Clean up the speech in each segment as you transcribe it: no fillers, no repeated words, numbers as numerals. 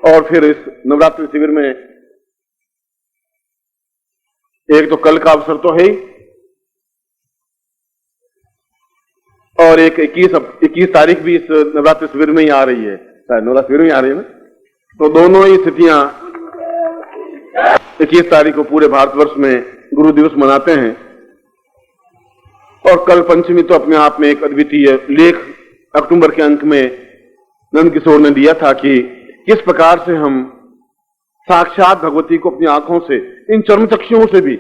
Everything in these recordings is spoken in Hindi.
और फिर इस नवरात्रि शिविर में एक तो कल का अवसर तो है ही, और एक 21 तारीख भी इस नवरात्रि शिविर में ही आ रही है, शायद नवरात्रि शिविर में आ रही है ना। तो दोनों ही स्थितियां 21 तारीख को पूरे भारतवर्ष में गुरु दिवस मनाते हैं। और कल पंचमी तो अपने आप में एक अद्वितीय लेख अक्टूबर के अंक में नंद किशोर ने दिया था कि किस प्रकार से हम साक्षात भगवती को अपनी आंखों से, इन चर्म चक्षुओं से भी,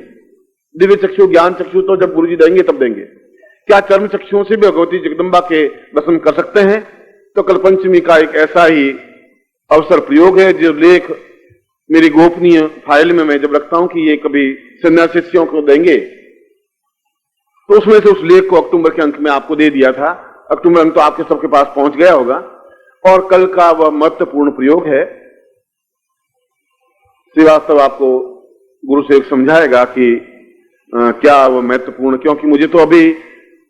दिव्य चक्षु ज्ञान चक्षु तो जब गुरु जी देंगे तब देंगे, क्या चर्म चक्षुओं से भी भगवती जगदम्बा के दर्शन कर सकते हैं? तो कल पंचमी का एक ऐसा ही अवसर प्रयोग है जो लेख मेरी गोपनीय फाइल में मैं जब रखता हूं कि ये कभी सन्यासी शिष्यों को देंगे, तो उसमें से उस लेख को अक्टूबर के अंक में आपको दे दिया था। अक्टूबर अंक तो आपके सबके पास पहुंच गया होगा। और कल का वह महत्वपूर्ण प्रयोग है। श्रीवास्तव आपको गुरु से समझाएगा कि क्या वह महत्वपूर्ण, क्योंकि मुझे तो अभी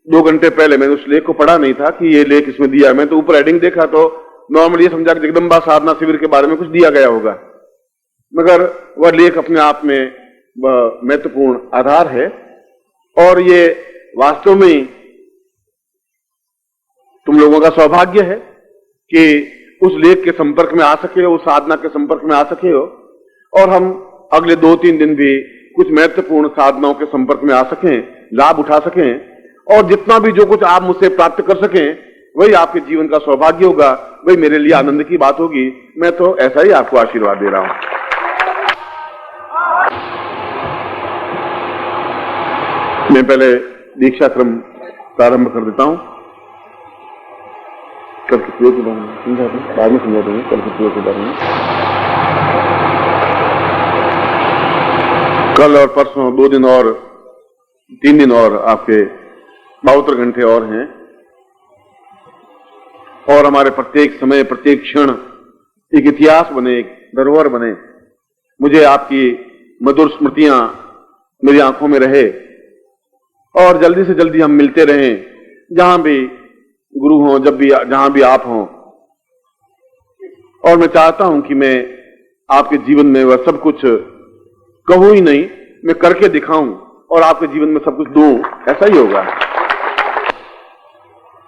2 घंटे पहले मैंने उस लेख को पढ़ा नहीं था कि ये लेख इसमें दिया है। मैं तो ऊपर हेडिंग देखा तो नॉर्मली ये समझा कि जगदम्बा साधना शिविर के बारे में कुछ दिया गया होगा, मगर वह लेख अपने आप में वह महत्वपूर्ण आधार है। और ये वास्तव में तुम लोगों का सौभाग्य है कि उस लेख के संपर्क में आ सके हो, उस साधना के संपर्क में आ सके हो, और हम अगले 2-3 दिन भी कुछ महत्वपूर्ण साधनाओं के संपर्क में आ सकें, लाभ उठा सकें, और जितना भी जो कुछ आप मुझसे प्राप्त कर सकें वही आपके जीवन का सौभाग्य होगा, वही मेरे लिए आनंद की बात होगी। मैं तो ऐसा ही आपको आशीर्वाद दे रहा हूं। मैं पहले दीक्षा क्रम प्रारंभ कर देता हूं। कल के प्रयोग के बारे में समझा दें, बाद में समझा देंगे कल के प्रयोग के बारे में। कल और परसों 2 दिन और 3 दिन और आपके 72 घंटे और हैं, और हमारे प्रत्येक समय प्रत्येक क्षण एक इतिहास बने, एक धरोहर बने। मुझे आपकी मधुर स्मृतियां मेरी आंखों में रहे, और जल्दी से जल्दी हम मिलते रहें, जहां भी गुरु हों, जब भी, जहां भी आप हों। और मैं चाहता हूं कि मैं आपके जीवन में वह सब कुछ कहूं ही नहीं, मैं करके दिखाऊं और आपके जीवन में सब कुछ दूं, ऐसा ही होगा।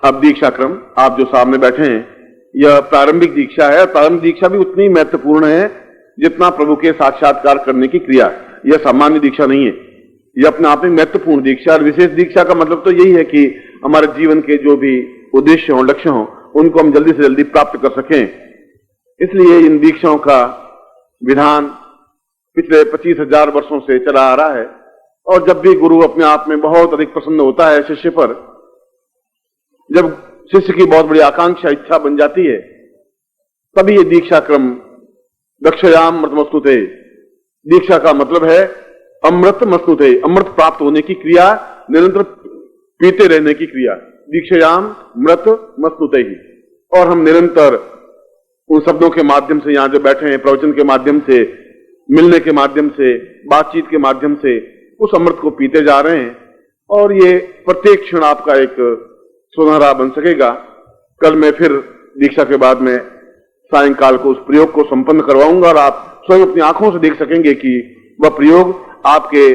अब दीक्षा क्रम, आप जो सामने बैठे हैं, यह प्रारंभिक दीक्षा है। प्रारंभिक दीक्षा भी उतनी महत्वपूर्ण है जितना प्रभु के साक्षात्कार करने की क्रिया। यह सामान्य दीक्षा नहीं है, यह अपने आप में महत्वपूर्ण दीक्षा। और विशेष दीक्षा का मतलब तो यही है कि हमारे जीवन के जो भी उद्देश्य हो, लक्ष्य हो, उनको हम जल्दी से जल्दी प्राप्त कर सकें। इसलिए इन दीक्षाओं का विधान पिछले 25,000 वर्षों से चला आ रहा है। और जब भी गुरु अपने आप में बहुत अधिक प्रसन्न होता है शिष्य पर, जब शिष्य की बहुत बड़ी आकांक्षा, इच्छा बन जाती है, तभी ये दीक्षा क्रम दक्षयाम अमृतमस्तुते। दीक्षा का मतलब है अमृत मस्तुते, अमृत प्राप्त होने की क्रिया, निरंतर पीते रहने की क्रिया। दीक्षयाम मृत मस्तुते ही। और हम निरंतर उन शब्दों के माध्यम से, यहां जो बैठे हैं, प्रवचन के माध्यम से, मिलने के माध्यम से, बातचीत के माध्यम से उस अमृत को पीते जा रहे हैं। और ये प्रत्येक क्षण आपका एक सुनहरा बन सकेगा। कल मैं फिर दीक्षा के बाद में सायंकाल को उस प्रयोग को संपन्न करवाऊंगा, और आप स्वयं अपनी आंखों से देख सकेंगे कि वह प्रयोग आपके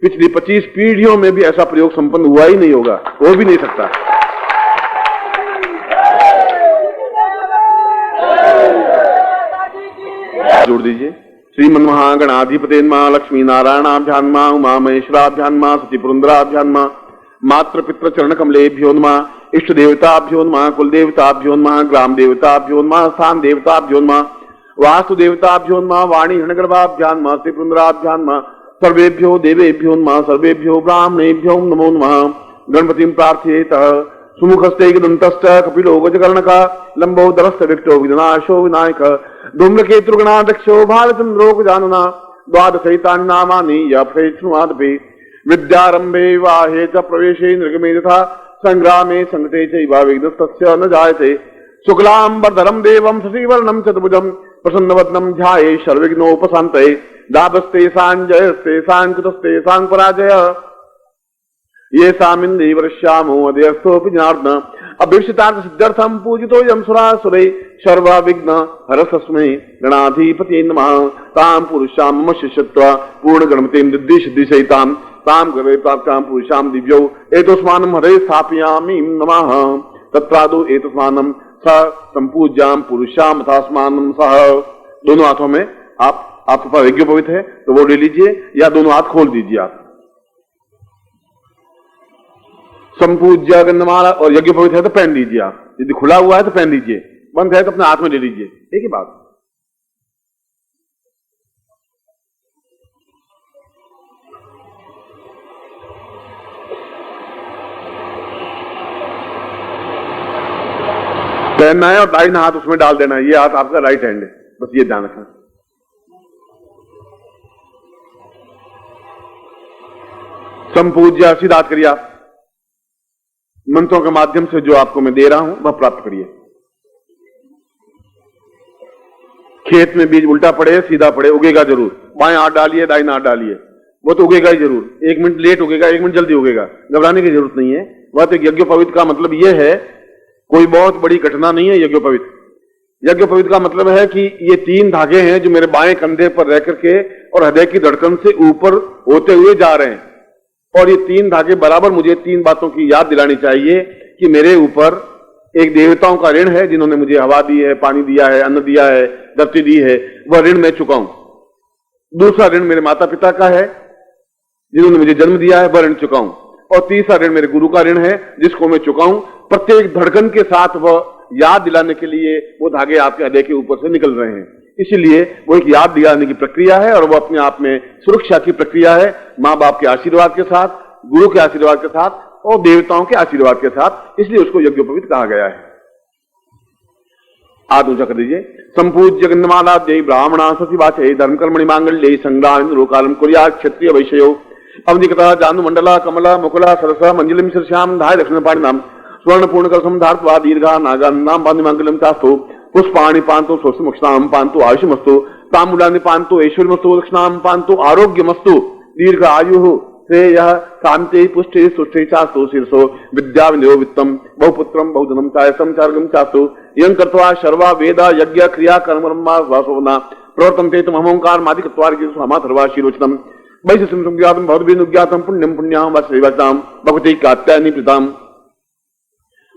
पिछली 25 पीढ़ियों में भी ऐसा प्रयोग संपन्न हुआ ही नहीं होगा, हो भी नहीं सकता। जोड़ दीजिए। श्रीमन महागणाधिपते नमः, लक्ष्मी नारायणाभ्यां नमः, उमा महेश्वराभ्यां नमः, सती पुरंदराभ्यां नमः, मातृ पितृ चरण कमलेभ्यो नमः, इष्ट देवताभ्यो नमः, कुल देवताभ्यो नमः, ग्राम देवताभ्यो नमः, स्थान देवताभ्यो नमः, वास्तु देवताभ्यो नमः, वाणी हिरणगर्भाभ्यां नमः, सती पुरंदराभ्यां नमः, सर्वेभ्यो देवेभ्यो नमः, सर्वेभ्यो ब्राह्मणेभ्यो नमो नमः। गणपतिं प्रार्थयेत। सुमुखस्ते दंतश्च कपिलो गजकर्णकः, लंबोदरश्च विकटो विघ्नाशो विनायकः, धूम्रकेतुर्गणाध्यक्षो भालचंद्रो गजाननः, द्वादशैतानि नामानि यथेच्छृण्वादपि। विद्यारंभे वाहे च प्रवेशे निर्गमे तथा संग्रामे संगते चैव विघ्नस्तस्य न जायते। शुक्लांबरधरं देवं शशिवर्णं चतुर्भुजं प्रसन्नवदनं ध्याये सर्वविघ्नोपशान्तये। दाभस्ते सांजयस्ते सांकृतस्ते सांपराजय, ये सामिंद्री वर्ष्यामो अध्यस्थोपि जनार्दन अभीष्टार्थ सिद्ध्यर्थम पूजितो यम सुरासुरै सर्व विघ्न हरस्मै गणाधिपति नमः ताम पुरुषाम मम शिष्यत्वा पूर्ण गणपतिं सिद्धि सिद्धि सहिताम ताम करे प्राप्ताम पुरुषाम दिव्यौ एतस्मानं हरे स्थापयामि नमः तत्रादो एतस्मानं स संपूज्याम पुरुषाम तस्मानं सह। दोनों हाथों में आपके पास यज्ञोपवीत है तो वो ले लीजिए या दोनों हाथ खोल दीजिए आप। संपूज्य गंधमाला और यज्ञोपवीत है तो पहन लीजिए आप, यदि खुला हुआ है तो पहन लीजिए, बंद है तो अपने हाथ में ले लीजिए, एक ही बात। पहनना है और दाहिना हाथ उसमें डाल देना है, ये हाथ आपका राइट हैंड है, बस ये ध्यान रखना। संपूज्य सीधा करिए आप, मंत्रों के माध्यम से जो आपको मैं दे रहा हूं वह प्राप्त करिए। खेत में बीज उल्टा पड़े सीधा पड़े उगेगा जरूर, बाएं हाथ डालिए दाहिना हाथ डालिए, वो तो उगेगा ही जरूर। 1 मिनट लेट उगेगा 1 मिनट जल्दी उगेगा, घबराने की जरूरत नहीं है। वह तो यज्ञोपवीत का मतलब यह है, कोई बहुत बड़ी घटना नहीं है। यज्ञोपवीत यज्ञोपवीत का मतलब है कि ये 3 धागे हैं जो मेरे बाएं कंधे पर रह करके और हृदय की धड़कन से ऊपर होते हुए जा रहे हैं, और ये 3 धागे बराबर मुझे 3 बातों की याद दिलानी चाहिए कि मेरे ऊपर एक देवताओं का ऋण है जिन्होंने मुझे हवा दी है, पानी दिया है, अन्न दिया है, धरती दी है, वह ऋण मैं चुकाऊं। दूसरा ऋण मेरे माता पिता का है जिन्होंने मुझे जन्म दिया है, वह ऋण चुकाऊं। और तीसरा ऋण मेरे गुरु का ऋण है जिसको मैं चुकाऊं। प्रत्येक धड़कन के साथ वह याद दिलाने के लिए वो धागे आपके हृदय के ऊपर से निकल रहे हैं, इसीलिए वो एक याद दिलाने की प्रक्रिया है और वो अपने आप में सुरक्षा की प्रक्रिया है, माँ बाप के आशीर्वाद के साथ, गुरु के आशीर्वाद के साथ और देवताओं के आशीर्वाद के साथ, इसलिए उसको यज्ञोपवीत कहा गया है। हाथ ऊंचा कर दीजिए। संपूज्य गंधमाला जय ब्राह्मणा सचिवाचे धर्म कर्मणि मांगल्ये संग्राम रोकालम कुर्या क्षत्रिय वैश्यो अवनिकता जानु मंडला कमला मुकुला सरसा मंजलिम शीर्षाम धाय दक्षिण पाणिनाम स्वर्ण पूर्ण कलशम धार्त्वा दीर्घा नागान्नाम बांधि मंगलम चास्तु पुष्पाणि पांतु स्वस्ति मोक्षाम पांतु आयुष्मस्तु ताम्बूलानि पांतु ऐश्वर्यमस्तु दक्षिणाम पांतु आरोग्यमस्तु दीर्घ आयुः श्रेयः शांति पुष्टि सुष्टि चास्तु शीर्षो विद्या विनियो वित्तम बहुपुत्रम बहुधनम चायसम चार्गम चास्तु यं कृत्वा सर्वा वेदा यज्ञ क्रिया कर्म वासोना प्रवर्तन्ते तम अहंकार मादि कृत्वार्गिं स्वामा सर्वा शिरोचनम वैश्य संज्ञातम भवद्भिनुज्ञातम पुण्यम पुण्याम वासुदेवाचाम भगवती कात्यायनी पिताम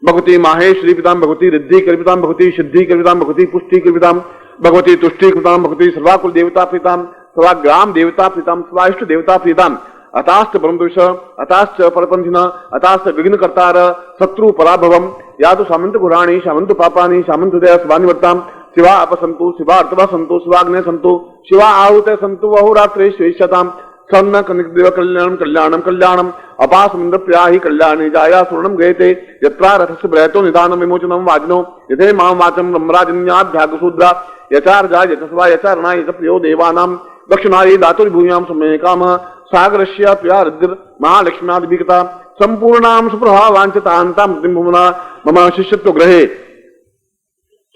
भगवती माहेश्वरी पिताम भगवती रिद्धि कल्पिताम भगवती सिद्धि कल्पिताम भगवती पुष्टि कल्पिताम भगवती तुष्टि कल्पिताम भगवती सर्वाकुल देवता प्रीताम सर्वाग्राम देवता प्रीताम सर्वाइष्ट देवता प्रीताम अताश्च ब्रह्मदुष अताश्च परपंथिना अताश्च विघ्न कर्तार शत्रु पराभवम यादु सामंत गुराणी सामंत पापानी सामंत उदय स्वानिवर्ताम शिवा अपसंतु शिवा अर्थवा संतु शिवाग्ने संतु शिवा आहुते संतु अहोरात्रे श्वेष्यताम सन्न कनिकदेव कल्याणम कल्याणम कल्याणम अपासमुद्र प्रियाहि कल्याणे जाया सुवर्णम गयते यत्रा रथस्य ब्रहतो निदानम विमोचनम वाजिनो यथे मां वाचम ब्रह्मराजन्याध्यागशूद्रा यचार्जा यचस्वा यचारणा यच प्रियो देवानां दक्षिणायै दातुर्भूयां समय कामः सागरस्य प्रिया रुद्र महालक्ष्म्यादिभिकता संपूर्णां सुप्रभा वाञ्छतान्तां भुवना मम शिष्यत्व ग्रहे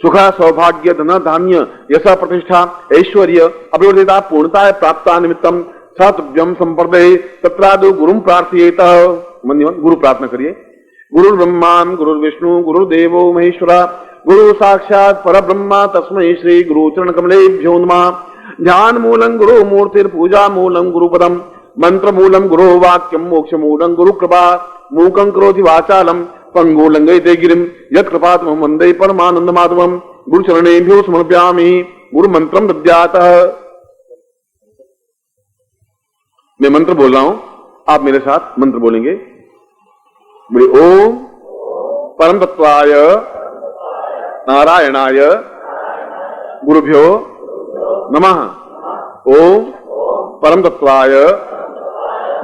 सुख सौभाग्य धन धान्य यश प्रतिष्ठा ऐश्वर्य अभिवर्धिता पूर्णता प्राप्ता निमित्तम सतव्यम संपर्दे तत्रादु गुरुम प्रार्थयेत। गुरु प्रार्थना करिए। गुरु ब्रह्मा गुरु विष्णु गुरुदेवो महेश्वरा गुरु साक्षात परब्रह्म तस्मै श्री गुरु चरण कमलेभ्यो नमः। ध्यान मूलं गुरु मूर्तिर पूजा मूलं गुरुपदम मंत्र मूलं गुरु वाक्यम मोक्ष मूलं गुरु कृपा मूकं करोति वाचालम पंगु लंघयते गिरिम यत्कृपातमहं वन्दे परमानंद माधवम। गुरु चरणेभ्यो समर्पयामि गुरु मंत्रम दद्यातः। मैं मंत्र बोल रहा हूं, आप मेरे साथ मंत्र बोलेंगे। बोले ओम परम तत्वाय नारायणाय गुरुभ्यो नमः। ओम परम तत्वाय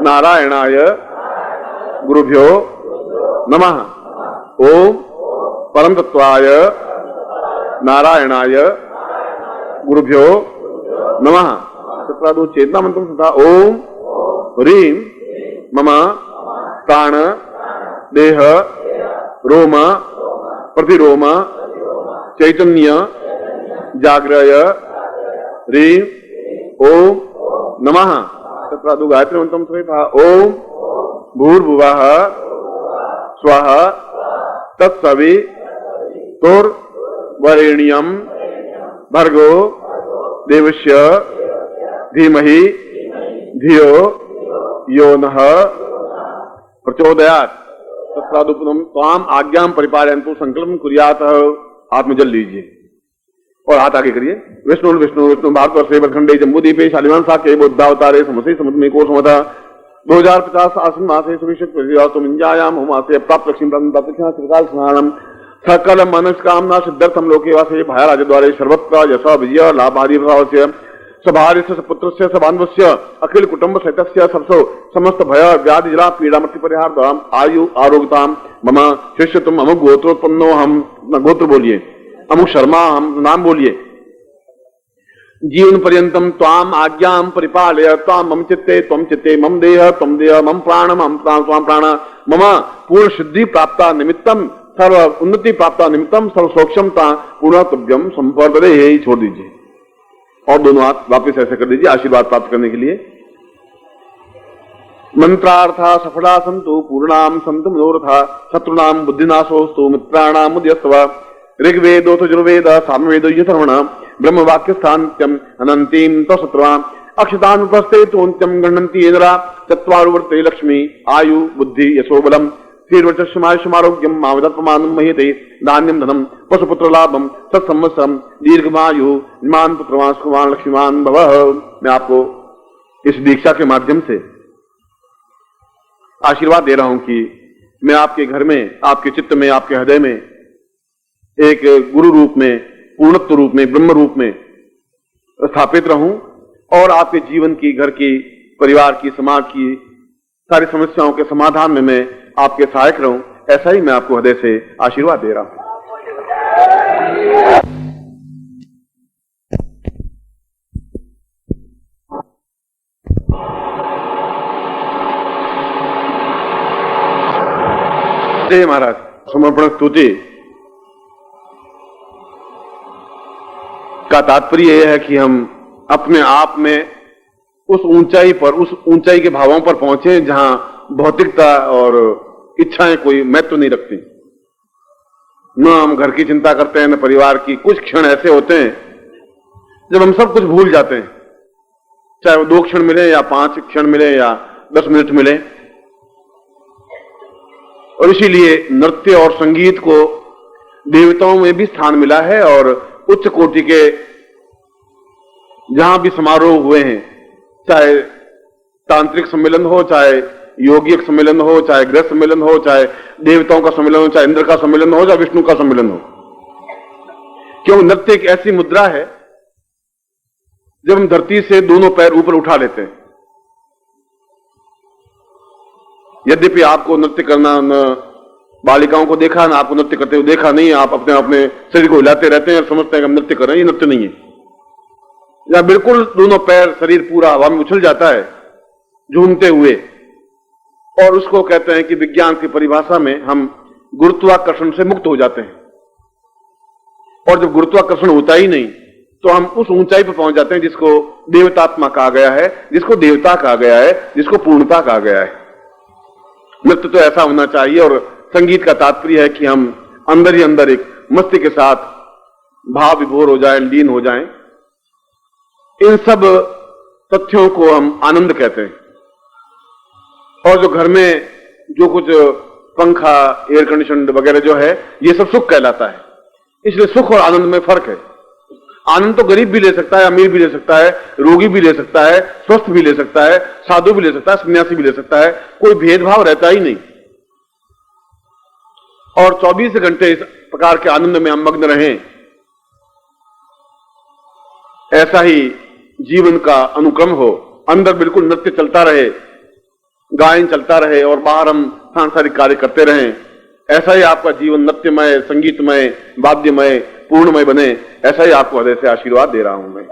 नारायणाय गुरुभ्यो नमः। ओम परम तत्वाय नारायणाय गुरुभ्यो नमः। तत्रादु चेतना मंत्र तथा ओम ह्रीं मम प्राण देह रोम प्रतिरोम चैतन्य जाग्रय ह्रीं ओम नमः। तत्रादु गायत्री मंत्रम था ओम भूर्भुवः स्वः तत्सवितुर्वरेण्यं भर्गो देवस्य धीमहि धियो यो नः प्रचोदयात्। तत्सादुपदम त्वाम आज्ञाम परिपालयन्तु संकल्पं कुर्यात्। हाथ में जल लीजिए और हाथ आगे करिए। विष्णु विष्णु विष्णु भारतवर्षे भरखंडे जम्बूद्वीपे शालिवान साके बुद्धावतारे समसे समुद्र में को समता 2050 आसन मासे सुनिश्चित मिंजायाम होमासे प्राप्त लक्ष्मी प्राप्त त्रिकाल स्नानम सकल मनस्कामना सिद्धर्थम लोके वासे भाया राजद्वारे सर्वत्र यश विजय लाभारी भावस्य सभार्यस्य पुत्रस्य सबान्वस्य अखिल कुटुंब सहितस्य सबसो समस्त भय व्याधि जला पीड़ा मृत्यु परिहार द्वारा आयु आरोग्यताम मम शिष्य तुम अमुक गोत्रोत्पन्नो हम गोत्र बोलिए अमुक शर्मा हम नाम बोलिए जीवन पर्यंतम त्वाम आज्ञाम परिपालय त्वाम मम चित्ते मम देह मम प्राण त्वाम प्राण मम पूर्ण सिद्धि प्राप्ता निमित्तम सर्व उन्नति प्राप्ता निमित्तम सर्व सौक्षमता पूर्ण तुभ्यम संपर्दे। यही छोड़ दीजिए और दोनों हाथ वापस ऐसे कर दीजिए आशीर्वाद प्राप्त करने के लिए। मंत्रार्था सफला संतु पूर्णाम संतु मनोरथा शत्रुनाम बुद्धिनाशोस्तु मित्राणाम मुद्यस्व। ऋग्वेदोथ यजुर्वेद सामवेद यथर्वण ब्रह्म वाक्य स्थान्त्यम अनंतीम तत्सत्वाम अक्षतानुपस्थे तोन्त्यम गणन्ति इंद्रा चत्वारुवर्ते लक्ष्मी आयु बुद्धि यशोबलम शीर्वचमारोग्यम मावदत्पमानं महीते धान्यम धनम पशुपुत्र लाभम सत्संवत्सरम दीर्घमायु मान पुत्रवास कुमार लक्ष्मीमान भवः। मैं आपको इस दीक्षा के माध्यम से आशीर्वाद दे रहा हूं कि मैं आपके घर में, आपके चित्त में, आपके हृदय में एक गुरु रूप में, पूर्णत्व रूप में, ब्रह्म रूप में स्थापित रहूं और आपके जीवन की, घर की, परिवार की, समाज की सारी समस्याओं के समाधान में मैं आपके सहायक रहूं। ऐसा ही मैं आपको हृदय से आशीर्वाद दे रहा हूं। जय महाराज। समर्पण स्तुति का तात्पर्य यह है कि हम अपने आप में उस ऊंचाई पर, उस ऊंचाई के भावों पर पहुंचे जहां भौतिकता और इच्छाएं कोई महत्व नहीं रखती। न हम घर की चिंता करते हैं न परिवार की। कुछ क्षण ऐसे होते हैं जब हम सब कुछ भूल जाते हैं, चाहे वो 2 क्षण मिले या 5 क्षण मिले या 10 मिनट मिले। और इसीलिए नृत्य और संगीत को देवताओं में भी स्थान मिला है और उच्च कोटि के जहां भी समारोह हुए हैं, चाहे तांत्रिक सम्मेलन हो, चाहे योगिक सम्मेलन हो, चाहे गृह सम्मेलन हो, चाहे देवताओं का सम्मेलन हो, चाहे इंद्र का सम्मेलन हो, चाहे विष्णु का सम्मेलन हो, क्यों नृत्य एक ऐसी मुद्रा है जब हम धरती से दोनों पैर ऊपर उठा लेते हैं। यद्यपि आपको नृत्य करना, न बालिकाओं को देखा, ना आपको नृत्य करते हुए देखा नहीं, आप अपने शरीर को हिलाते रहते हैं और समझते हैं कि हम नृत्य कर रहे हैं। ये नृत्य नहीं है। या बिल्कुल दोनों पैर, शरीर पूरा हवा में उछल जाता है झूमते हुए, और उसको कहते हैं कि विज्ञान की परिभाषा में हम गुरुत्वाकर्षण से मुक्त हो जाते हैं। और जब गुरुत्वाकर्षण होता ही नहीं तो हम उस ऊंचाई पर पहुंच जाते हैं जिसको देवतात्मा कहा गया है, जिसको देवता कहा गया है, जिसको पूर्णता कहा गया है। नृत्य तो ऐसा होना चाहिए। और संगीत का तात्पर्य है कि हम अंदर ही अंदर एक मस्ती के साथ भाव विभोर हो जाएं, लीन हो जाएं। इन सब तथ्यों को हम आनंद कहते हैं। और जो घर में जो कुछ पंखा, एयर कंडीशन वगैरह जो है, ये सब सुख कहलाता है। इसलिए सुख और आनंद में फर्क है। आनंद तो गरीब भी ले सकता है, अमीर भी ले सकता है, रोगी भी ले सकता है, स्वस्थ भी ले सकता है, साधु भी ले सकता है, सन्यासी भी ले सकता है। कोई भेदभाव रहता ही नहीं। और 24 घंटे इस प्रकार के आनंद में हम मग्न रहें, ऐसा ही जीवन का अनुक्रम हो। अंदर बिल्कुल नृत्य चलता रहे, गायन चलता रहे और बाहर हम सांसारिक कार्य करते रहें। ऐसा ही आपका जीवन नृत्यमय, संगीतमय, वाद्यमय, पूर्णमय बने। ऐसा ही आपको हृदय से आशीर्वाद दे रहा हूं मैं।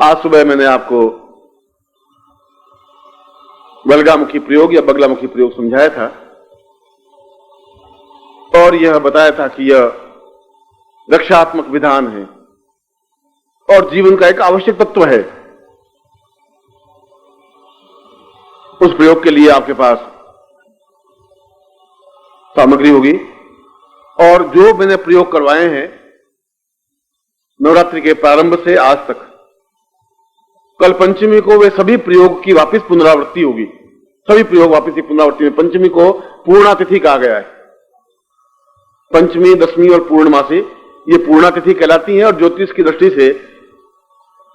आज सुबह मैंने आपको बलगामुखी प्रयोग या बगलामुखी प्रयोग समझाया था और यह बताया था कि यह रक्षात्मक विधान है। और जीवन का एक आवश्यक तत्व है। उस प्रयोग के लिए आपके पास सामग्री होगी, और जो मैंने प्रयोग करवाए हैं नवरात्रि के प्रारंभ से आज तक, कल पंचमी को वे सभी प्रयोग की वापस पुनरावृत्ति होगी। सभी प्रयोग वापस की पुनरावृत्ति में पंचमी को पूर्णा तिथि कहा गया है। पंचमी, दशमी और पूर्णमासी ये पूर्णा तिथि कहलाती हैं, और ज्योतिष की दृष्टि से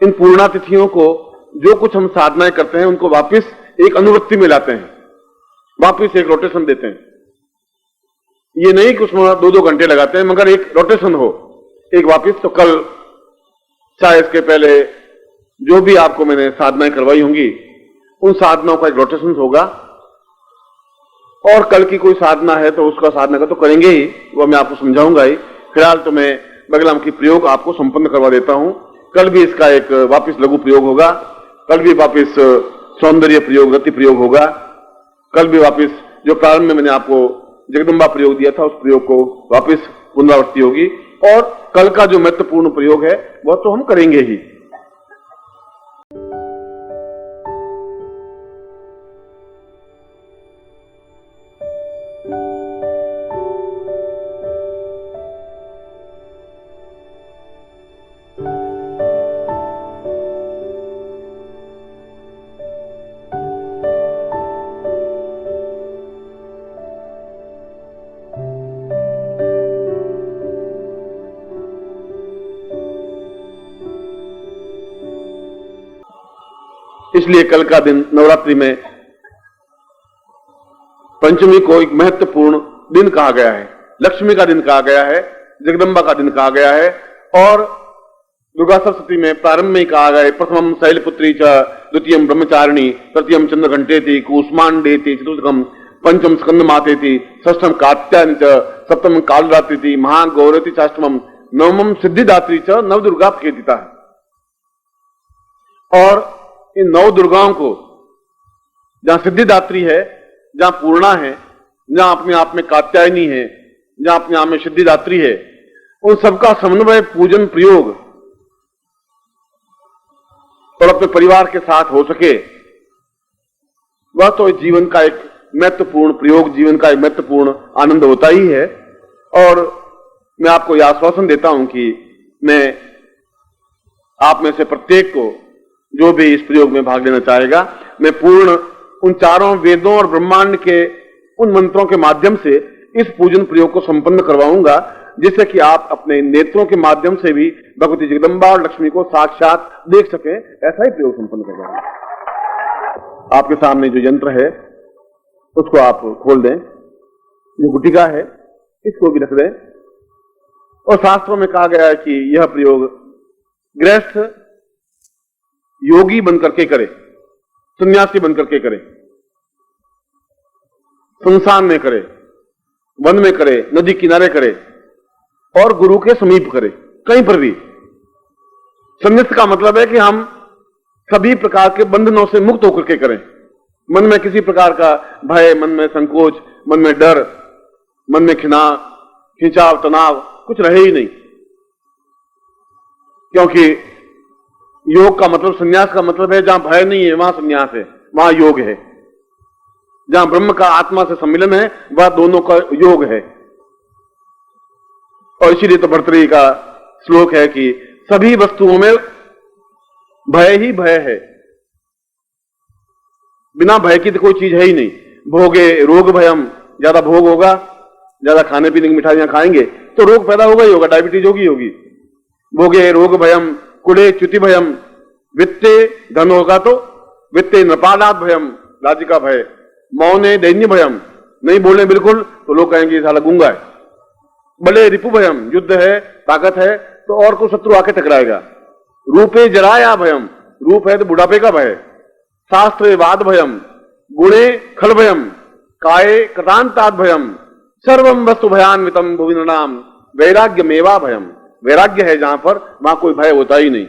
इन पूर्णा तिथियों को जो कुछ हम साधनाएं करते हैं उनको वापस एक अनुवृत्ति में लाते हैं, वापस एक रोटेशन देते हैं। ये नहीं कि उसमें 2-2 घंटे लगाते हैं, मगर एक रोटेशन हो, एक वापस। तो कल चाहे इसके पहले जो भी आपको मैंने साधनाएं करवाई होंगी उन साधनाओं का एक रोटेशन होगा, और कल की कोई साधना है तो उसका साधना का तो करेंगे ही, वो मैं आपको समझाऊंगा ही। फिलहाल तो मैं बगलाम की प्रयोग आपको संपन्न करवा देता हूं। कल भी इसका एक वापस लघु प्रयोग होगा, कल भी वापस सौंदर्य प्रयोग, रति प्रयोग होगा, कल भी वापस जो प्रारंभ में मैंने आपको जगदम्बा प्रयोग दिया था उस प्रयोग को वापस पुनरावृत्ति होगी, और कल का जो महत्वपूर्ण प्रयोग है वह तो हम करेंगे ही। इसलिए कल का दिन नवरात्रि में पंचमी को एक महत्वपूर्ण दिन कहा गया है, लक्ष्मी का दिन कहा गया है, जगदम्बा का दिन कहा गया है। और दुर्गा सप्तमी में प्रारंभ में कहा गया है, प्रथमम शैलपुत्री च, द्वितीयम ब्रह्मचारिणी, तृतीयम चंद्रघंटेति, कूष्मांडेति, चतुर्थम पंचम स्कंदमातेति, षष्ठम कात्यायनी च, सप्तम कालरात्रिति, महागौरति चाष्टमम, नवमम सिद्धिदात्री च, नवदुर्गा कीर्तिता है। और इन 9 दुर्गाओं को, जहां सिद्धिदात्री है, जहां पूर्णा है, जहां अपने आप में कात्यायनी है, जहां अपने आप में सिद्धिदात्री है, उन सबका समन्वय, पूजन, प्रयोग और अपने परिवार के साथ हो सके, वह तो जीवन का एक महत्वपूर्ण प्रयोग, जीवन का एक महत्वपूर्ण आनंद होता ही है। और मैं आपको यह आश्वासन देता हूं कि मैं आप में से प्रत्येक को, जो भी इस प्रयोग में भाग लेना चाहेगा, मैं पूर्ण उन चारों वेदों और ब्रह्मांड के उन मंत्रों के माध्यम से इस पूजन प्रयोग को संपन्न करवाऊंगा, जिससे कि आप अपने नेत्रों के माध्यम से भी भगवती जगदम्बा और लक्ष्मी को साक्षात देख सकें। ऐसा ही प्रयोग संपन्न करवाऊंगा। आपके सामने जो यंत्र है उसको आप खोल दें, जो गुटिका है इसको भी रख दें। और शास्त्रों में कहा गया है कि यह प्रयोग गृहस्थ योगी बनकर के करे, सन्यासी बनकर के करे, संसान में करे, वन में करे, नदी किनारे करे, और गुरु के समीप करे, कहीं पर भी। संन्यास का मतलब है कि हम सभी प्रकार के बंधनों से मुक्त होकर के करें। मन में किसी प्रकार का भय, मन में संकोच, मन में डर, मन में खिंचाव, तनाव कुछ रहे ही नहीं। क्योंकि योग का मतलब, संन्यास का मतलब है जहां भय नहीं है वहां संन्यास है, वहां योग है। जहां ब्रह्म का आत्मा से सम्मिलन है वह दोनों का योग है। और इसीलिए तो भर्तृहरि का श्लोक है कि सभी वस्तुओं में भय ही भय है, बिना भय की तो कोई चीज है ही नहीं। भोगे रोग भयम, ज्यादा भोग होगा, ज्यादा खाने पीने की मिठाइयां खाएंगे तो रोग पैदा होगा ही होगा, डायबिटीज होगी। भोगे रोग भयम, कुड़े च्युति भयम, वित्ते धन होगा तो वित्ते नृपालाद भयम, लाजी का भय, मौने दैन्य भयम, नहीं बोलने बिल्कुल तो लोग कहेंगे साला गूंगा है। बड़े रिपु भयम, युद्ध है, ताकत है तो और कोई शत्रु आके टकराएगा। रूपे जराया भयम, रूप है तो बुढ़ापे का भय। शास्त्रे वाद भयम, गुणे खल भयम, काये कृतांताद भयम, सर्वम वस्तु भयान्वितम भुविनृणाम, वैराग्य मेवा भयम। वैराग्य है जहां पर वहां कोई भय होता ही नहीं।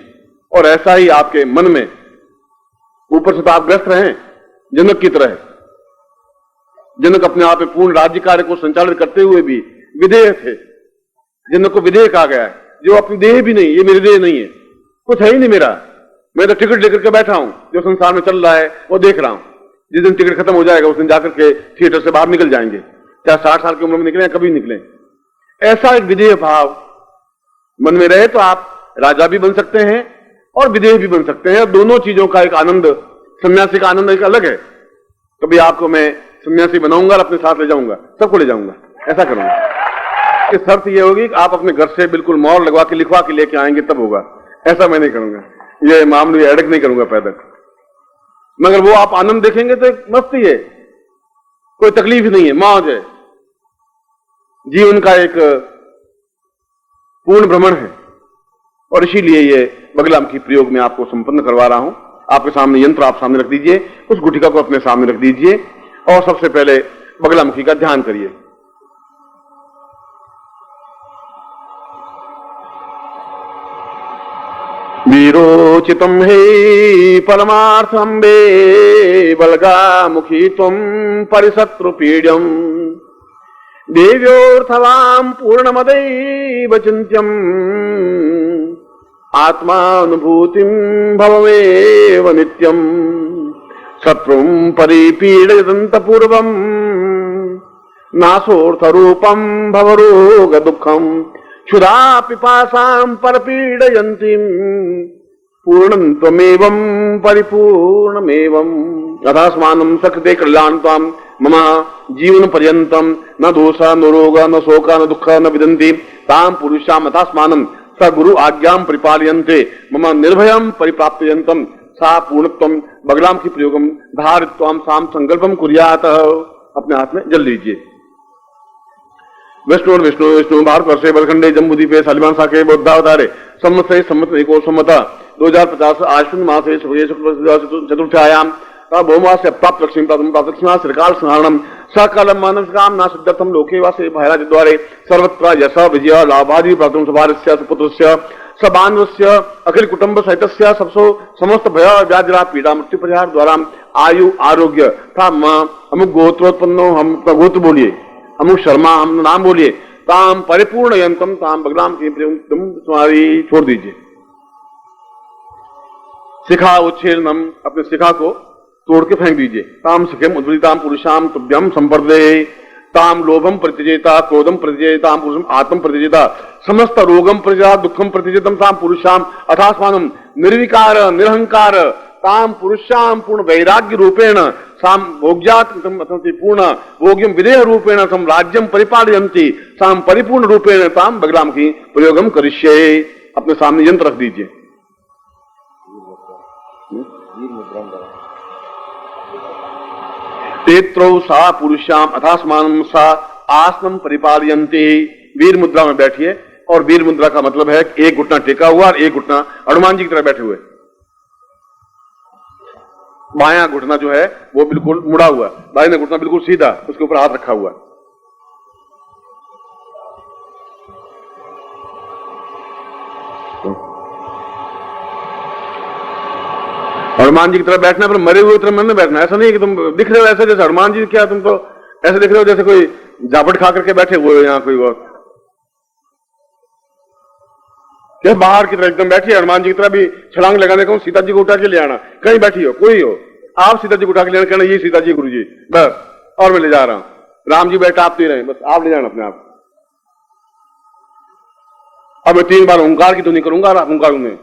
और ऐसा ही आपके मन में, ऊपर से तो आप ग्रस्त रहे जनक की तरह। जनक अपने आप में पूर्ण राज्य कार्य को संचालित करते हुए भी विधेय थे। जनक को विधेय कहा गया है, जो अपनी देह भी नहीं, ये मेरी देह नहीं है, कुछ है ही नहीं मेरा। मैं तो टिकट लेकर के बैठा हूं, जो संसार में चल रहा है वो देख रहा हूं। जिस दिन टिकट खत्म हो जाएगा उस दिन जाकर के थिएटर से बाहर निकल जाएंगे, चाहे 60 साल की उम्र में निकले कभी निकले। ऐसा एक विधेय भाव मन में रहे तो आप राजा भी बन सकते हैं और विधेय भी बन सकते हैं। दोनों चीजों का एक आनंद, सन्यासी का आनंद एक अलग है। कभी आपको मैं सन्यासी बनाऊंगा और अपने साथ ले जाऊंगा, सबको ले जाऊंगा, ऐसा करूंगा। कि शर्त यह होगी कि आप अपने घर से बिल्कुल मोहर लगवा के लिखवा के लेके आएंगे तब होगा, ऐसा मैं नहीं करूंगा। ये मामूली एडक नहीं करूंगा पैदा, मगर वो आप आनंद देखेंगे तो एक मस्ती है, कोई तकलीफ नहीं है, मौज है, जीवन का एक पूर्ण भ्रमण है। और इसीलिए ये बगलाम की प्रयोग में आपको संपन्न करवा रहा हूं। आपके सामने यंत्र आप सामने रख दीजिए, उस गुटिका को अपने सामने रख दीजिए और सबसे पहले बगलामुखी का ध्यान करिए। वीरोचितम हे परमार्थम बे बलगामुखी तुम परिशत्रुपीड्यम देव्योर्थवाम पूर्णमदैव चिन्त्यम आत्मानुभूतिम भवमेव नित्यम शत्रुं परिपीडयन्त पूर्वम नासोर्थरूपम भवरोग दुःखम क्षुधा पिपासां परपीडयन्तीं पूर्णं त्वमेवं परिपूर्णमेवं यथास्मानं सकृते कल्याणतां मम जीवन पर्यन्तं न दोषा न रोगा न शोका न दुःखा न विदन्ति तां पुरुषां यथास्मानं स गुरु आज्ञां परिपालयन्ते मम निर्भयं परिप्राप्तयन्तं सा पूर्णत्वं बगलाम की प्रयोगम धारित्वां साम संकल्पम कुर्यात। अपने हाथ में जल लीजिए। विष्णु विष्णु विष्णु भारतवर्षे बलखंडे जम्बूद्वीपे सालिमान साके बौद्धावतारे संवत्सरे संवत्सर एको सम्मता 2050 आश्विन मासे शुक्ल चतुर्थायाम भौमास्य प्राप्त लक्ष्मी प्राप्त लक्ष्मी श्रीकाल संहारणम सकलम मानव काम ना सिद्धर्थम लोके वासे भैराज द्वारे सर्वत्र यश विजय लाभादि प्राप्त सुभार्य सुपुत्रस्य सबान्वस्य अखिल कुटुंब सहितस्य सबसो समस्त भय व्याधिरा पीड़ा मृत्यु परिहार द्वारा आयु आरोग्य था अमुक गोत्रोत्पन्नो, हम गोत्र बोलिए, अमुक शर्मा हम नाम बोलिए, ताम परिपूर्ण यंतम ताम बगलाम की तुम तुम्हारी छोड़ दीजिए। शिखा उच्छेदनम, अपने शिखा को तोड़ के फेंक दीजिए। ताम शिखम उद्वलिताम पुरुषाम तुभ्यम संपर्दे ताम लोभम प्रतिजेता क्रोधम प्रतिजेताम पुरुषम आत्म प्रतिजेता समस्त रोगम प्रतिजेता दुखम प्रतिजेतम ताम पुरुषाम अथास्मानम निर्विकार निरहंकार ताम पुरुषाम पूर्ण वैराग्य रूपेण साम भोग्यात पूर्ण भोग्यम विदेह रूपेण तम राज्यम परिपालयन्ति साम परिपूर्ण रूपेण ताम बगलाम की प्रयोगम करिष्ये। अपने सामने यंत्र रख दीजिए। तेत्रौ सा पुरुषाम अथास्मानम सा आसनम परिपालयन्ति। वीर मुद्रा में बैठिए। और वीर मुद्रा का मतलब है कि एक घुटना टेका हुआ और एक घुटना हनुमान जी की तरह बैठे हुए। बायां घुटना जो है वो बिल्कुल मुड़ा हुआ, दाहिना घुटना बिल्कुल सीधा, उसके ऊपर हाथ रखा हुआ। हनुमान जी की तरह बैठना, पर मरे हुए तरह मन में बैठना। ऐसा नहीं कि तुम दिख रहे हो ऐसे जैसे हनुमान जी, क्या तुम तो ऐसे दिख रहे हो जैसे कोई झापट खा करके बैठे हुए हो यहाँ कोई और। क्या बाहर की तरह एकदम बैठी हनुमान जी की तरह भी छलांग लगाने को सीता जी को उठा के ले आना। कहीं बैठी हो कोई हो, आप सीता जी को उठा के ले आना, कहना ये सीता जी गुरु जी बस, और मैं ले जा रहा हूं। राम जी बैठा आप नहीं रहे, बस आप ले जाना अपने आप। अब मैं 3 बार ओंकार की ध्वनि करूंगा और आप ओंकार में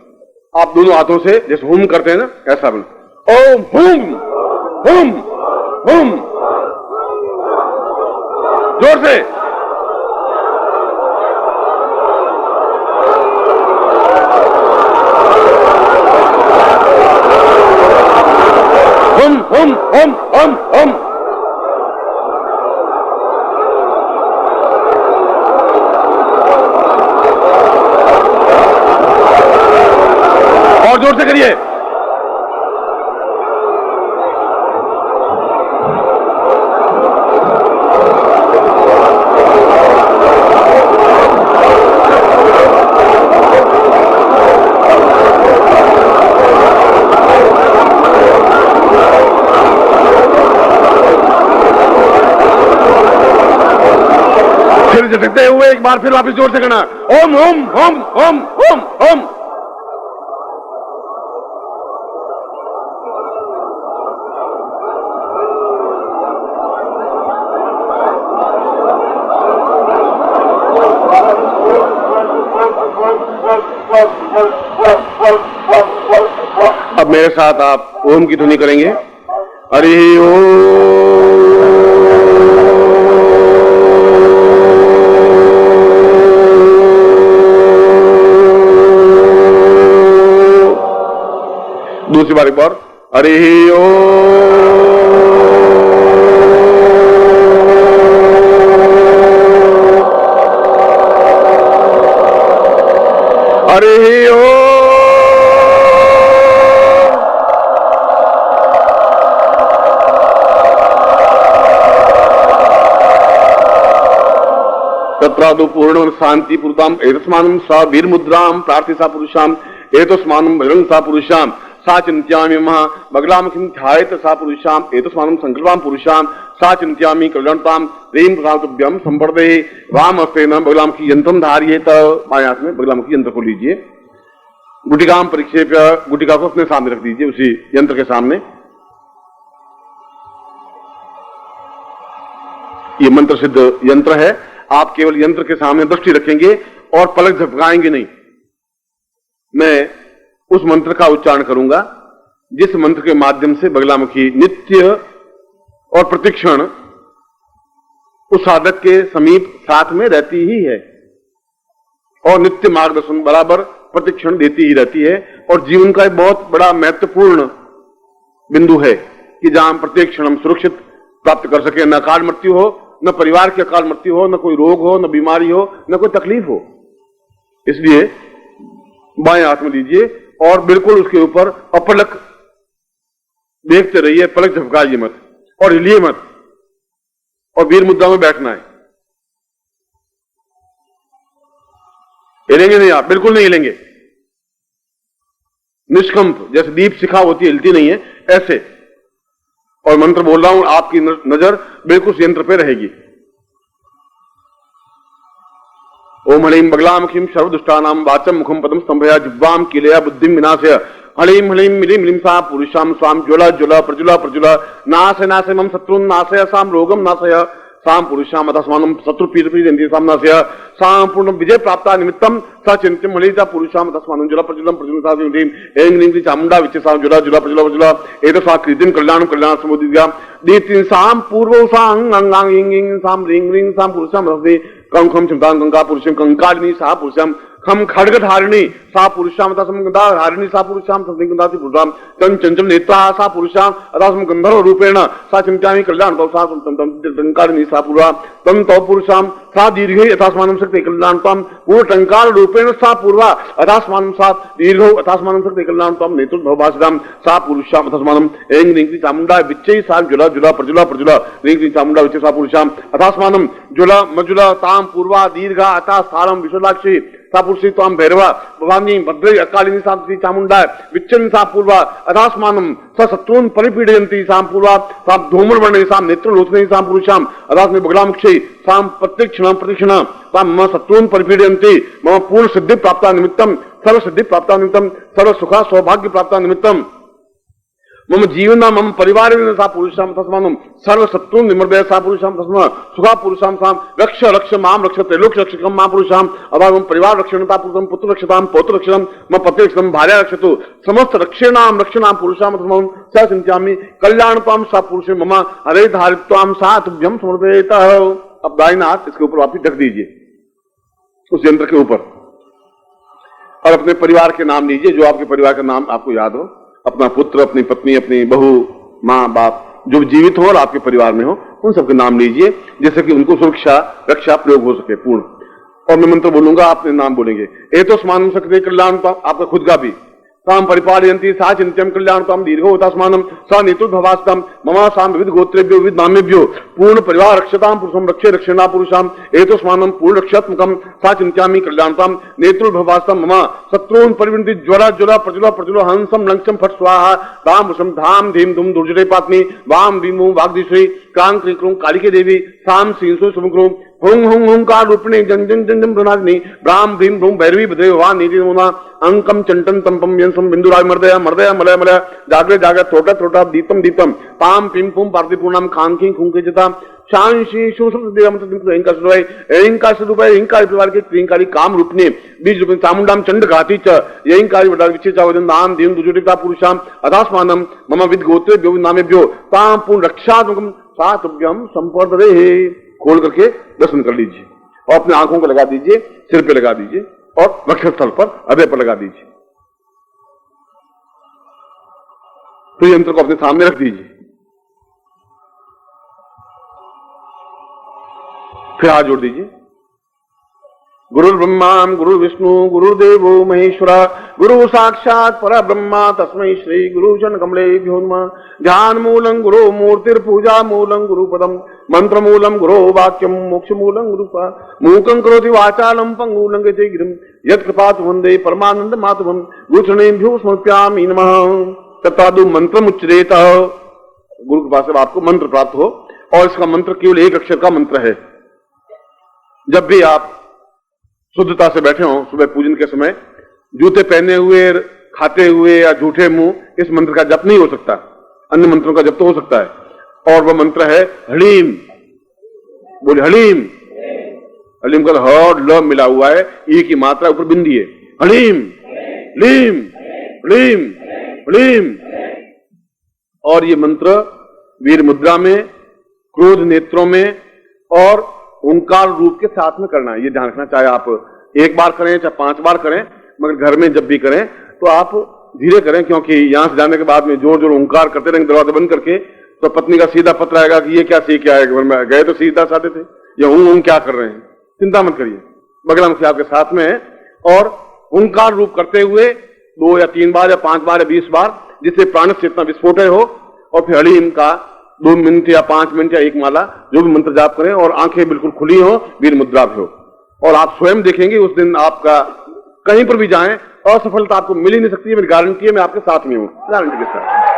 आप दोनों हाथों से जैसे हुम करते हैं ना, ऐसा बोलो ओम हुम हुम हुम, जोर से। हुम हुम हुम हुम हुम। और जोर से करिए। फिर झटकते हुए एक बार फिर वापस जोर से करना ओम ओम ओम ओम ओम ओम। मेरे साथ आप ओम की ध्वनि करेंगे। हरि ओम। दूसरी बार एक बार, हरि ओम। हरि ओम। तत्रादौ पूर्ण शांति पूर्ताम एतस्मानं सा वीर मुद्राम प्रार्थी सा पुरुषाम एतस्मानं बजरंग सा पुरुषाम सा चिंत्यामि महा बगलामुखीं ध्यायेत सा पुरुषाम एतस्मानं संकल्पां पुरुषाम सा चिंत्यामि कल्याणताम ह्रीं प्रसादभ्यं संवर्धये वाम हस्तेन बगलामुखी यंत्रं धारयेत। बाएं हाथ में बगलामुखी यंत्र को लीजिए, गुटिकाम परिक्षेप्य, गुटिका को अपने सामने रख दीजिए, उसी यंत्र के सामने। ये मंत्र सिद्ध यंत्र है। आप केवल यंत्र के सामने दृष्टि रखेंगे और पलक झपकाएंगे नहीं। मैं उस मंत्र का उच्चारण करूंगा जिस मंत्र के माध्यम से बगलामुखी नित्य और प्रतिक्षण उस साधक के समीप साथ में रहती ही है और नित्य मार्गदर्शन बराबर प्रतिक्षण देती ही रहती है। और जीवन का एक बहुत बड़ा महत्वपूर्ण बिंदु है कि जहां हम प्रत्येक क्षण हम सुरक्षित प्राप्त कर सके, न अकाल मृत्यु हो, न परिवार की अकाल मृत्यु हो, न कोई रोग हो, न बीमारी हो, न कोई तकलीफ हो। इसलिए बाएं हाथ में लीजिए और बिल्कुल उसके ऊपर अपलक देखते रहिए, पलक झपकाइए मत और हिलिए मत, और वीर मुद्रा में बैठना है। हिलेंगे नहीं आप, बिल्कुल नहीं हिलेंगे, निष्कंप, जैसे दीप शिखा होती है, हिलती नहीं है, ऐसे। और मंत्र बोल रहा हूं, आपकी नजर बिल्कुल उस यंत्र पे रहेगी। ओम हलीम बगलामुखीं सर्वदुष्टानां वाचम मुखम पदम स्तंभया जिह्वाम कीलया बुद्धिम विनाशय हलीम हलीम मिलीम मिलीम सा पुरुषाम स्वाम ज्वला ज्वला प्रज्वला प्रज्वला नाशय नाशय मम शत्रुन नाशय साम रोगम नाशय साम पुरुषाम अतस्मानं शत्रु पीड़ पीड़यन्ति साम नाशय साम पूर्ण विजय प्राप्ता निमित्तम स चिंत्यम हलीता पुरुषाम अतस्मानं ज्वला प्रज्वलम प्रज्वलम सा ह्रीं ऐं ह्रीं चामुंडा विच्चे साम ज्वला ज्वला प्रज्वला प्रज्वला एतत् सा कृतिम कल्याणम कल्याण समुदिव्या दीतिं साम पूर्वो सांग अंगांग इंग इंग साम ह्रीं ह्रीं साम पुरुषाम रसदे कं खम चिंतां गंगा पुरुषम कंकालिनी सा पुरुषम खम खड्गधारिणी सा पुरुषाम अथासम गंधाधारिणी सा पुरुषाम संगंधाति पुरुषाम तं चंचल नेत्रा सा पुरुषाम अथासम गंधर्व रूपेण सा चिंत्यामि कल्याण तौ सा टंकारिणी सा पूर्वा तं तौ पुरुषाम सा दीर्घे अथासमानं शक्ति कल्याणताम पूर्ण टंकार रूपेण सा पूर्वा अथासमानं सा दीर्घो अथासमानं शक्ति कल्याणताम नेतुर्भवासिदाम सा पुरुषाम अथासमानं ऐं ह्रीं चामुंडा विच्चे सा ज्वला ज्वला प्रज्वला प्रज्वला ह्रीं ह्रीं चामुंडा विच्चे सा पुरुषाम अथासमानं ज्वला मज्वला ताम पूर्वा दीर्घा अथा सारम विशालाक्षी सा पुरुषी ताम भैरवा भवानी भद्रे अकालिनी सा चामुंडा विच्चन सा पूर्वा अथासमानं स शत्रून् परिपीडयन्ति सा पूर्वा सा धूम्रवर्णे सा नेत्रलोचने सा पुरुषाम अथास्मि बगलामुक्षे साम प्रत्यक्षण प्रतिक्षण सा मम शत्रून् परिपीडयन्ति मम पूर्ण सिद्धि प्राप्ता निमित्तम सर्व सिद्धि प्राप्ता निमित्तम सर्व सुखा सौभाग्य प्राप्ता निमित्तम मम जीवन मम परिवार सा पुरुषाम तस्मानं सर्व शत्रुन् निमर्दय सा पुरुषाम तस्मा सुखा पुरुषाम साम रक्ष रक्ष माम रक्ष त्रैलोक रक्षकम मा पुरुषाम अभाव मम परिवार रक्षणता पुरुषम पुत्र रक्षताम पौत्र रक्षणम मम पति रक्षणम भार्या रक्षतु समस्त रक्षणाम रक्षणाम पुरुषाम तस्मानं स चिंत्यामि कल्याणताम सा पुरुषे मम हरे धारित्वाम सा तुभ्यं समर्पयेत। अब दाहिना हाथ इसके ऊपर वापिस ढक दीजिए, उस यंत्र के ऊपर, और अपने परिवार के नाम लीजिए, जो आपके परिवार का नाम आपको याद हो, अपना पुत्र, अपनी पत्नी, अपनी बहू, माँ बाप जो जीवित हो और आपके परिवार में हो, उन सबके नाम लीजिए जिससे कि उनको सुरक्षा रक्षा प्रयोग हो सके पूर्ण। और मैं मंत्र बोलूंगा, आपने नाम बोलेंगे। एतस्मानं शक्ति कल्याण, आपका खुद का भी, साम परिपालयन्ति सा चिंत्यं कल्याणताम दीर्घो तस्मानं सा नेतुर्भवास्ताम मम साम विविध गोत्रेभ्यो विविध नामेभ्यो पूर्ण परिवार रक्षताम पुरुषम रक्षे रक्षणा पुरुषाम एतस्मानं पूर्ण रक्षात्मकं सा चिंत्यामि कल्याणताम नेतुर्भवास्ताम मम शत्रून् परिवृन्ति ज्वला ज्वला प्रज्वला प्रज्वला हंसं लंक्षं फट स्वाहा ताम पुरुषम धाम धीम धूम दुर्जटे पात्नी वाम भीमो वाग्दिश्री क्रांग क्रीं क्रूं कालिके देवी साम श्रीं सो सुमुक्रूं हुं हुं हुंकार रूपिणी जन जन जन जन प्रणादिनी ब्राह्म भीम भ्रूं भैरवी भद्रे भवान नीति नमोना अंकम चंटन तंपम यंसम बिंदुराज मर्दया मर्दया मलय मलय जागरे जागरे त्रोटा त्रोटा दीपम दीपम पाम पिम पुम पार्थिपूर्णम खांखी खुंके जता शांशी इंकार परिवार के क्रींकारी काम रूपने बीज रूपने चामुंडाम चंड घाती च यंकारी वडाल विचेचा वदन नाम दीन दुजुटिता पुरुषाम अदास्मानम मम विद गोत्रे भ्यो नामेभ्यो ताम पुन रक्षात्मकम सातभ्यम संपर्दरे। खोल करके दर्शन कर लीजिए और अपने आंखों को लगा दीजिए, सिर पे लगा दीजिए और वक्षस्थल पर हृदय पर लगा दीजिए। तो यंत्र को अपने सामने रख दीजिए, फिर हाथ जोड़ दीजिए। गुरु ब्रह्मा गुरु विष्णु गुरुदेवो महेश्वरा गुरु साक्षात पर ब्रह्मा तस्मै श्री गुरु जन कमलेभ्यो नमः। ध्यान मूलं गुरु मूर्तिर पूजा मूलं गुरु पदम मंत्र मूलं गुरु वाक्यम मोक्ष मूलं गुरुपा मूकं करोति वाचालं पंगु लंघयते गिरिं यत्कृपातु वन्दे परमानंद मातुमं गुरुचरणेभ्यो समर्पयामि नमः। तत्तादु मंत्रम उच्चरेत। गुरु कृपा से आपको मंत्र प्राप्त हो और इसका मंत्र केवल एक अक्षर का मंत्र है। जब भी आप शुद्धता से बैठे हो सुबह पूजन के समय, जूते पहने हुए खाते हुए या झूठे मुंह इस मंत्र का जप नहीं हो सकता, अन्य मंत्रों का जप तो हो सकता है। और वह मंत्र है हलीम। बोले हलीम। हलीम का ह ल मिला हुआ है, ई की मात्रा ऊपर बिंदी है। हलीम लीम हलीम हलीम। और ये मंत्र वीर मुद्रा में, क्रोध नेत्रों में और ओंकार रूप के साथ में करना है। ये ध्यान रखना, चाहे आप एक बार करें चाहे 5 बार करें, मगर घर में जब भी करें तो आप धीरे करें, क्योंकि यहां से जाने के बाद में जोर जोर ओंकार करते रहेंगे दरवाजा बंद करके तो पत्नी का सीधा पत्र आएगा कि ये क्या सीख के आए, घर में गए तो सीधा साधे थे, या हूं क्या कर रहे हैं। चिंता मत करिए, बगला से आपके साथ में है और ओंकार रूप करते हुए 2 या 3 बार या 5 बार या 20 बार, जिससे प्राण चेतना विस्फोट हो। और फिर हलीम का 2 मिनट या 5 मिनट या 1 माला जो भी मंत्र जाप करें और आंखें बिल्कुल खुली हो, वीर मुद्रा भी हो। और आप स्वयं देखेंगे उस दिन आपका कहीं पर भी जाएं असफलता आपको मिल ही नहीं सकती है। मेरी गारंटी है, मैं आपके साथ में हूं, गारंटी के साथ।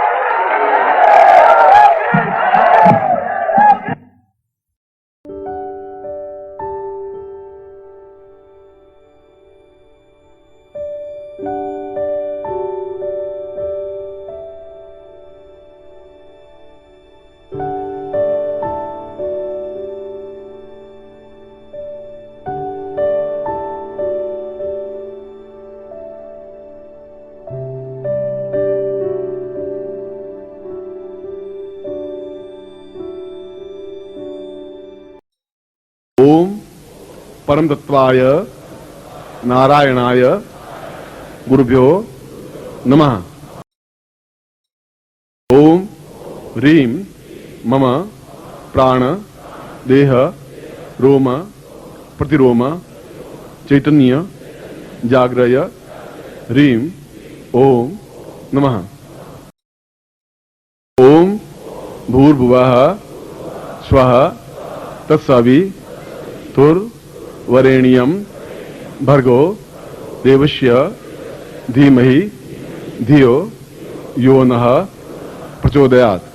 ओम परम तत्वाय नारायणाय गुरुभ्यो नमः। ओम ह्रीं मम प्राण देह रोम प्रतिरोम चैतन्य जाग्रय ह्रीं ओम नमः। ओम भूर्भुवः स्वः तत्सवितुर्वरेण्यं भर्गो देवस्य धीमहि धियो यो नः प्रचोदयात्।